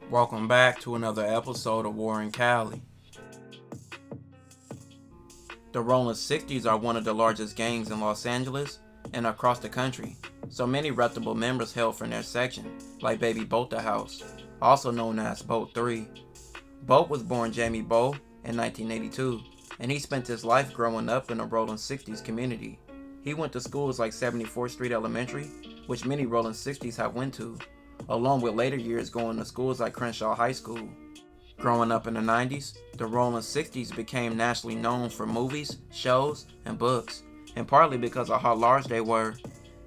Welcome back to another episode of War in Cali. The Rollin 60s are one of the largest gangs in Los Angeles and across the country, so many reputable members hail from their section, like Baby Boat the House, also known as Boat 3. Boat was born Jamie Bow in 1982, and he spent his life growing up in the Rollin 60s community. He went to schools like 74th Street Elementary, which many Rollin 60s have went to, along with later years going to schools like Crenshaw High School. Growing up in the 90s, the Rollin 60s became nationally known for movies, shows, and books, and partly because of how large they were.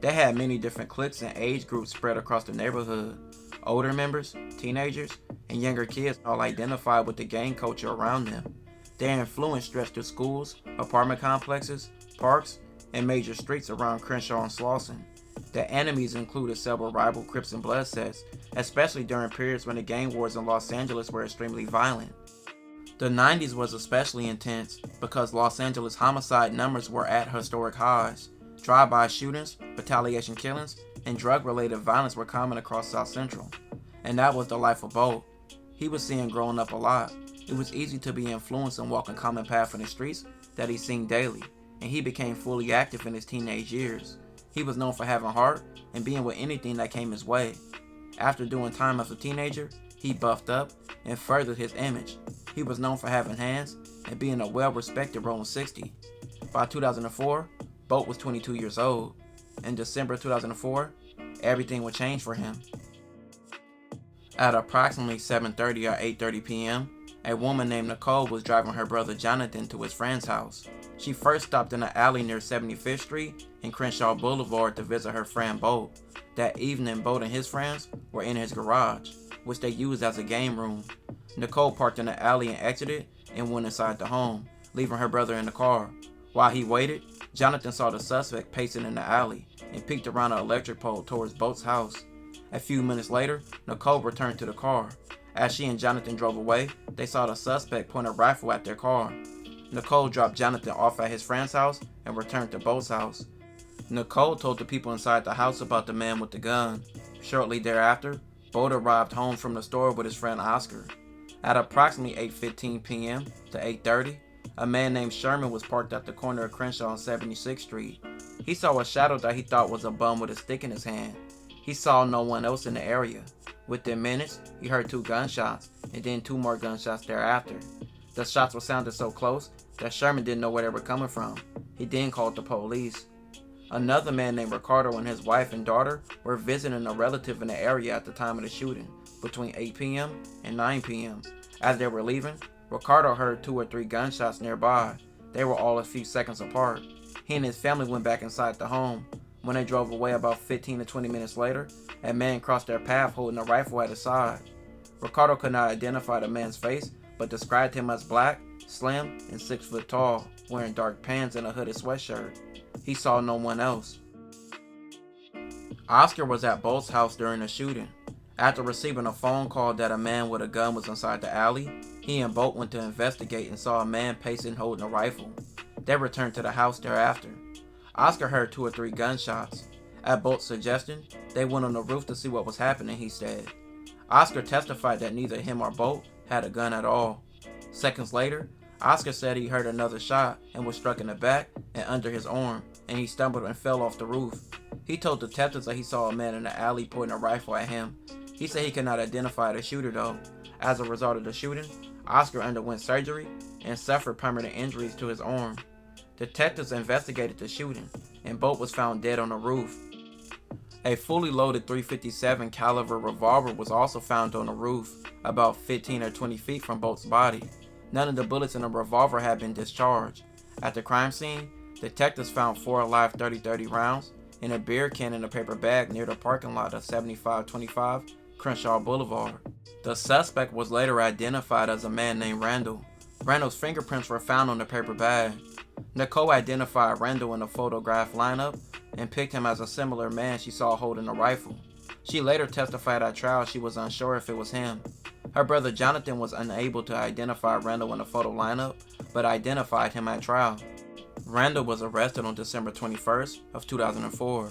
They had many different cliques and age groups spread across the neighborhood. Older members, teenagers, and younger kids all identified with the gang culture around them. Their influence stretched to schools, apartment complexes, parks, and major streets around Crenshaw and Slauson. Their enemies included several rival Crips and Blood sets, especially during periods when the gang wars in Los Angeles were extremely violent. The 90s was especially intense because Los Angeles homicide numbers were at historic highs. Drive-by shootings, retaliation killings, and drug-related violence were common across South Central. And that was the life of Bo. He was seen growing up a lot. It was easy to be influenced and walk a common path in the streets that he seen daily, and he became fully active in his teenage years. He was known for having heart and being with anything that came his way. After doing time as a teenager, he buffed up and furthered his image. He was known for having hands and being a well-respected Rollin 60. By 2004, Boat was 22 years old. In December 2004, everything would change for him. At approximately 7:30 or 8:30 p.m., a woman named Nicole was driving her brother Jonathan to his friend's house. She first stopped in an alley near 75th Street and Crenshaw Boulevard to visit her friend Boat. That evening, Boat and his friends were in his garage, which they used as a game room. Nicole parked in the alley and exited and went inside the home, leaving her brother in the car. While he waited, Jonathan saw the suspect pacing in the alley and peeked around an electric pole towards Boat's house. A few minutes later, Nicole returned to the car. As she and Jonathan drove away, they saw the suspect point a rifle at their car. Nicole dropped Jonathan off at his friend's house and returned to Boat's house. Nicole told the people inside the house about the man with the gun. Shortly thereafter, Boat arrived home from the store with his friend Oscar. At approximately 8:15 p.m. to 8:30, a man named Sherman was parked at the corner of Crenshaw and 76th Street. He saw a shadow that he thought was a bum with a stick in his hand. He saw no one else in the area. Within minutes, he heard 2 gunshots, and then 2 more gunshots thereafter. The shots were sounded so close that Sherman didn't know where they were coming from. He then called the police. Another man named Ricardo and his wife and daughter were visiting a relative in the area at the time of the shooting, between 8 p.m. and 9 p.m. As they were leaving, Ricardo heard 2 or 3 gunshots nearby. They were all a few seconds apart. He and his family went back inside the home. When they drove away about 15 to 20 minutes later, a man crossed their path holding a rifle at his side. Ricardo could not identify the man's face, but described him as black, slim, and 6 foot tall, wearing dark pants and a hooded sweatshirt. He saw no one else. Oscar was at Bolt's house during the shooting. After receiving a phone call that a man with a gun was inside the alley, he and Bolt went to investigate and saw a man pacing holding a rifle. They returned to the house thereafter. Oscar heard 2 or 3 gunshots. At Bolt's suggestion, they went on the roof to see what was happening, he said. Oscar testified that neither him or Bolt had a gun at all. Seconds later, Oscar said he heard another shot and was struck in the back and under his arm, and he stumbled and fell off the roof. He told detectives that he saw a man in the alley pointing a rifle at him. He said he could not identify the shooter though. As a result of the shooting, Oscar underwent surgery and suffered permanent injuries to his arm. Detectives investigated the shooting, and Bolt was found dead on the roof. A fully loaded .357 caliber revolver was also found on the roof, about 15 or 20 feet from Bolt's body. None of the bullets in the revolver had been discharged. At the crime scene, detectives found 4 live .30-30 rounds in a beer can in a paper bag near the parking lot of 7525 Crenshaw Boulevard. The suspect was later identified as a man named Randall. Randall's fingerprints were found on the paper bag. Nicole identified Randall in the photograph lineup and picked him as a similar man she saw holding a rifle. She later testified at trial she was unsure if it was him. Her brother Jonathan was unable to identify Randall in the photo lineup, but identified him at trial. Randall was arrested on December 21st of 2004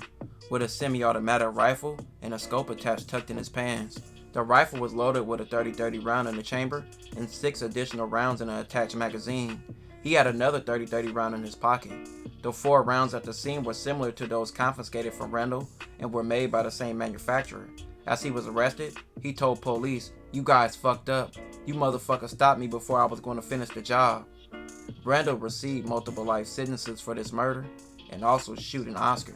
with a semi-automatic rifle and a scope attached tucked in his pants. The rifle was loaded with a 30-30 round in the chamber and 6 additional rounds in an attached magazine. He had another 30-30 round in his pocket. The 4 rounds at the scene were similar to those confiscated from Randall and were made by the same manufacturer. As he was arrested, he told police, "You guys fucked up. You motherfuckers stopped me before I was going to finish the job." Randall received multiple life sentences for this murder and also shooting Oscar.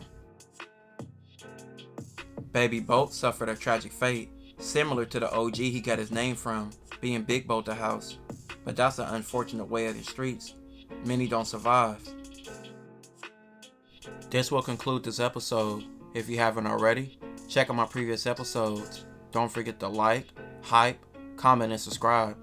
Baby Bolt suffered a tragic fate, similar to the OG he got his name from, being Big Bolt the House. But that's an unfortunate way of the streets. Many don't survive. This will conclude this episode. If you haven't already, check out my previous episodes. Don't forget to like, hype, comment, and subscribe.